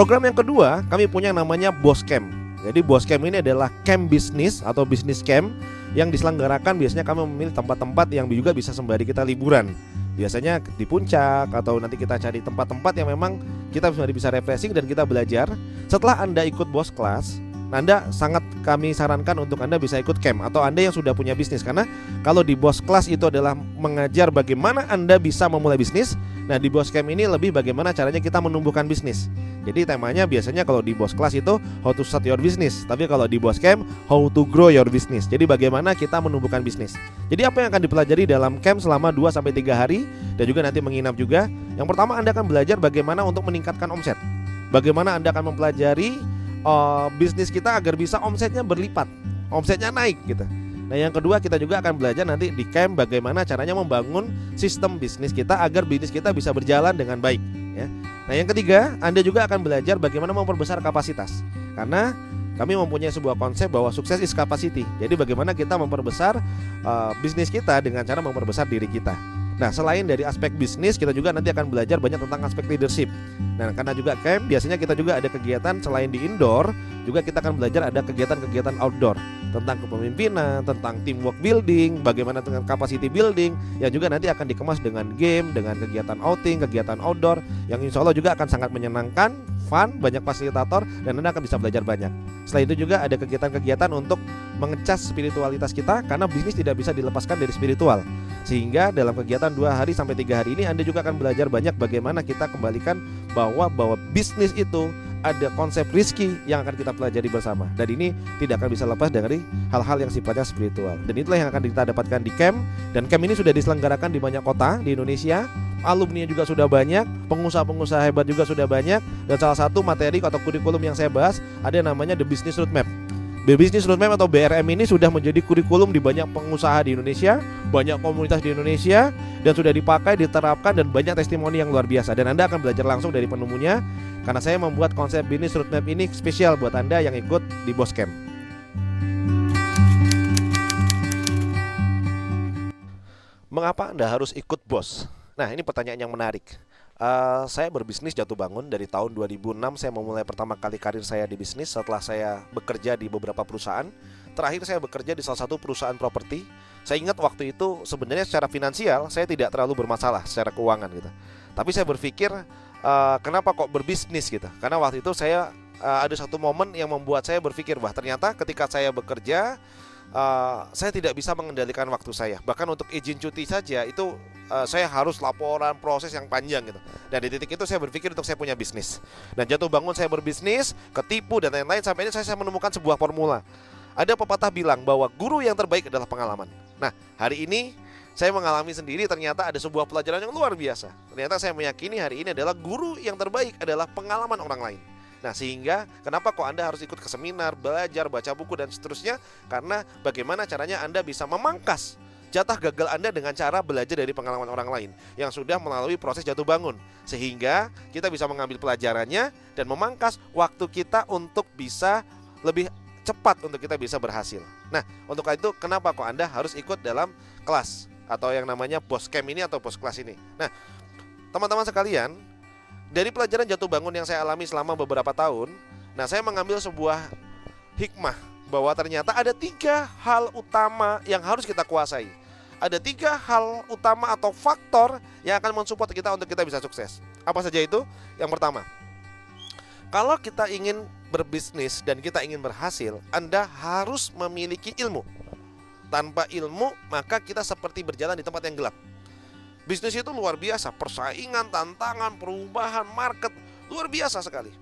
Program yang kedua, kami punya namanya Boss Camp. Jadi Boss Camp ini adalah camp bisnis atau bisnis camp yang diselenggarakan. Biasanya kami memilih tempat-tempat yang juga bisa sembari kita liburan. Biasanya di puncak atau nanti kita cari tempat-tempat yang memang kita bisa refreshing dan kita belajar. Setelah Anda ikut Boss Class, Anda sangat kami sarankan untuk Anda bisa ikut camp atau Anda yang sudah punya bisnis. Karena kalau di Boss Class itu adalah mengajar bagaimana Anda bisa memulai bisnis. Nah di Boss Camp ini lebih bagaimana caranya kita menumbuhkan bisnis. Jadi temanya biasanya kalau di Boss Class itu how to start your business. Tapi kalau di Boss Camp how to grow your business. Jadi bagaimana kita menumbuhkan bisnis. Jadi apa yang akan dipelajari dalam camp selama 2-3 hari dan juga nanti menginap juga. Yang pertama Anda akan belajar bagaimana untuk meningkatkan omset. Bagaimana Anda akan mempelajari bisnis kita agar bisa omsetnya berlipat, omsetnya naik gitu. Nah yang kedua kita juga akan belajar nanti di camp bagaimana caranya membangun sistem bisnis kita agar bisnis kita bisa berjalan dengan baik ya. Nah yang ketiga Anda juga akan belajar bagaimana memperbesar kapasitas. Karena kami mempunyai sebuah konsep bahwa sukses is capacity. Jadi bagaimana kita memperbesar bisnis kita dengan cara memperbesar diri kita. Nah selain dari aspek bisnis kita juga nanti akan belajar banyak tentang aspek leadership. Nah karena juga camp biasanya kita juga ada kegiatan selain di indoor, juga kita akan belajar ada kegiatan-kegiatan outdoor tentang kepemimpinan, tentang teamwork building, bagaimana dengan capacity building, yang juga nanti akan dikemas dengan game, dengan kegiatan outing, kegiatan outdoor, yang insya Allah juga akan sangat menyenangkan, fun, banyak fasilitator, dan Anda akan bisa belajar banyak. Selain itu juga ada kegiatan-kegiatan untuk mengecas spiritualitas kita, karena bisnis tidak bisa dilepaskan dari spiritual. Sehingga dalam kegiatan 2-3 hari ini Anda juga akan belajar banyak bagaimana kita kembalikan bahwa bisnis itu ada konsep rizki yang akan kita pelajari bersama. Dan ini tidak akan bisa lepas dari hal-hal yang sifatnya spiritual. Dan itulah yang akan kita dapatkan di camp. Dan camp ini sudah diselenggarakan di banyak kota di Indonesia. Alumni juga sudah banyak, pengusaha-pengusaha hebat juga sudah banyak. Dan salah satu materi atau kurikulum yang saya bahas ada yang namanya The Business Roadmap. The Business Roadmap atau BRM ini sudah menjadi kurikulum di banyak pengusaha di Indonesia, banyak komunitas di Indonesia, dan sudah dipakai, diterapkan, dan banyak testimoni yang luar biasa. Dan Anda akan belajar langsung dari penemunya, karena saya membuat konsep Business Roadmap ini spesial buat Anda yang ikut di Boss Camp. Mengapa Anda harus ikut Boss? Nah ini pertanyaan yang menarik. Saya berbisnis jatuh bangun dari tahun 2006. Saya memulai pertama kali karir saya di bisnis setelah saya bekerja di beberapa perusahaan. Terakhir saya bekerja di salah satu perusahaan properti. Saya ingat waktu itu sebenarnya secara finansial saya tidak terlalu bermasalah secara keuangan gitu. Tapi saya berpikir kenapa kok berbisnis gitu. Karena waktu itu saya ada satu momen yang membuat saya berpikir bahwa ternyata ketika saya bekerja saya tidak bisa mengendalikan waktu saya. Bahkan untuk izin cuti saja itu saya harus laporan proses yang panjang gitu. Dan di titik itu saya berpikir untuk saya punya bisnis. Dan jatuh bangun saya berbisnis, ketipu dan lain-lain. Sampai ini saya menemukan sebuah formula. Ada pepatah bilang bahwa guru yang terbaik adalah pengalaman. Nah hari ini saya mengalami sendiri, ternyata ada sebuah pelajaran yang luar biasa. Ternyata saya meyakini hari ini adalah guru yang terbaik adalah pengalaman orang lain. Nah sehingga kenapa kok Anda harus ikut ke seminar, belajar, baca buku dan seterusnya. Karena bagaimana caranya Anda bisa memangkas jatah gagal Anda dengan cara belajar dari pengalaman orang lain yang sudah melalui proses jatuh bangun. Sehingga kita bisa mengambil pelajarannya dan memangkas waktu kita untuk bisa lebih cepat untuk kita bisa berhasil. Nah untuk itu kenapa kok Anda harus ikut dalam kelas atau yang namanya Boss Camp ini atau Boss Class ini. Nah teman-teman sekalian, dari pelajaran jatuh bangun yang saya alami selama beberapa tahun, nah saya mengambil sebuah hikmah bahwa ternyata ada 3 hal utama yang harus kita kuasai. Ada 3 hal utama atau faktor yang akan mensupport kita untuk kita bisa sukses. Apa saja itu? Yang pertama, kalau kita ingin berbisnis dan kita ingin berhasil, Anda harus memiliki ilmu. Tanpa ilmu, maka kita seperti berjalan di tempat yang gelap. Bisnis itu luar biasa, persaingan, tantangan, perubahan, market, luar biasa sekali.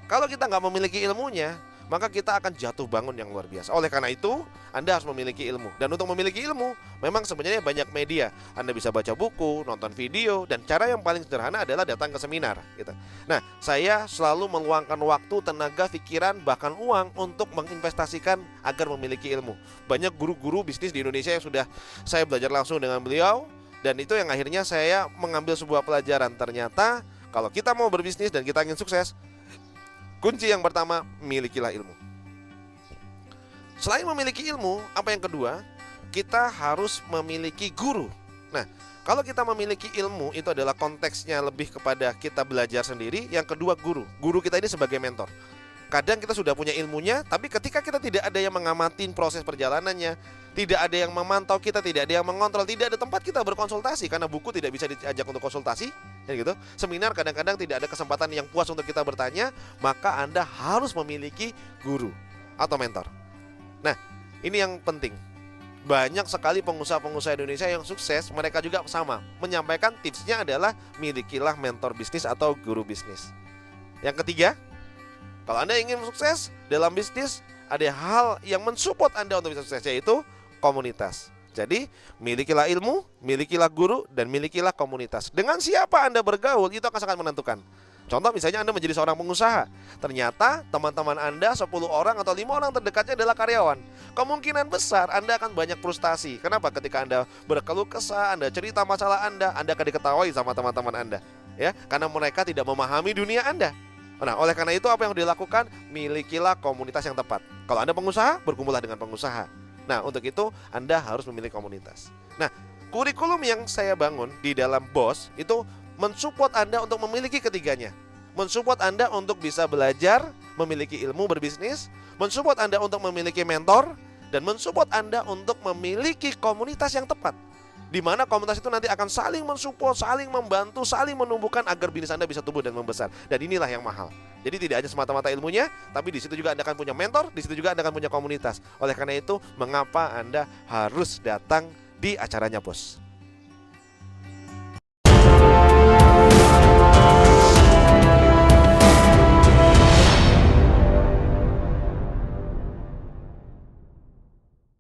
Kalau kita nggak memiliki ilmunya, maka kita akan jatuh bangun yang luar biasa. Oleh karena itu, Anda harus memiliki ilmu. Dan untuk memiliki ilmu, memang sebenarnya banyak media. Anda bisa baca buku, nonton video, dan cara yang paling sederhana adalah datang ke seminar gitu. Nah, saya selalu meluangkan waktu, tenaga, pikiran, bahkan uang untuk menginvestasikan agar memiliki ilmu. Banyak guru-guru bisnis di Indonesia yang sudah saya belajar langsung dengan beliau. Dan itu yang akhirnya saya mengambil sebuah pelajaran. Ternyata kalau kita mau berbisnis dan kita ingin sukses, kunci yang pertama, milikilah ilmu. Selain memiliki ilmu, apa yang kedua? Kita harus memiliki guru. Nah, Kalau kita memiliki ilmu, itu adalah konteksnya lebih kepada kita belajar sendiri. Yang kedua, guru. Guru kita ini sebagai mentor. Kadang kita sudah punya ilmunya, tapi ketika kita tidak ada yang mengamati proses perjalanannya, tidak ada yang memantau kita, tidak ada yang mengontrol, tidak ada tempat kita berkonsultasi, karena buku tidak bisa diajak untuk konsultasi, ya gitu. Seminar kadang-kadang tidak ada kesempatan yang puas untuk kita bertanya, maka Anda harus memiliki guru atau mentor. Nah, ini yang penting. Banyak sekali pengusaha-pengusaha Indonesia yang sukses, mereka juga sama menyampaikan tipsnya adalah milikilah mentor bisnis atau guru bisnis. Yang ketiga, kalau Anda ingin sukses dalam bisnis, ada hal yang mensupport Anda untuk bisa sukses, yaitu komunitas. Jadi, milikilah ilmu, milikilah guru, dan milikilah komunitas. Dengan siapa Anda bergaul, itu akan sangat menentukan. Contoh misalnya Anda menjadi seorang pengusaha, ternyata teman-teman Anda 10 orang atau 5 orang terdekatnya adalah karyawan. Kemungkinan besar Anda akan banyak frustasi. Kenapa? Ketika Anda berkeluh kesah, Anda cerita masalah Anda akan diketahui sama teman-teman Anda, ya, karena mereka tidak memahami dunia Anda. Nah, oleh karena itu apa yang dilakukan? Milikilah komunitas yang tepat. Kalau Anda pengusaha, berkumpullah dengan pengusaha. Nah, untuk itu Anda harus memiliki komunitas. Nah, kurikulum yang saya bangun di dalam BOSS itu mensupport Anda untuk memiliki ketiganya. Mensupport Anda untuk bisa belajar, memiliki ilmu berbisnis, mensupport Anda untuk memiliki mentor, dan mensupport Anda untuk memiliki komunitas yang tepat, di mana komunitas itu nanti akan saling mensupport, saling membantu, saling menumbuhkan agar bisnis Anda bisa tumbuh dan membesar. Dan inilah yang mahal. Jadi tidak hanya semata-mata ilmunya, tapi di situ juga Anda akan punya mentor, di situ juga Anda akan punya komunitas. Oleh karena itu, mengapa Anda harus datang di acaranya BOSS?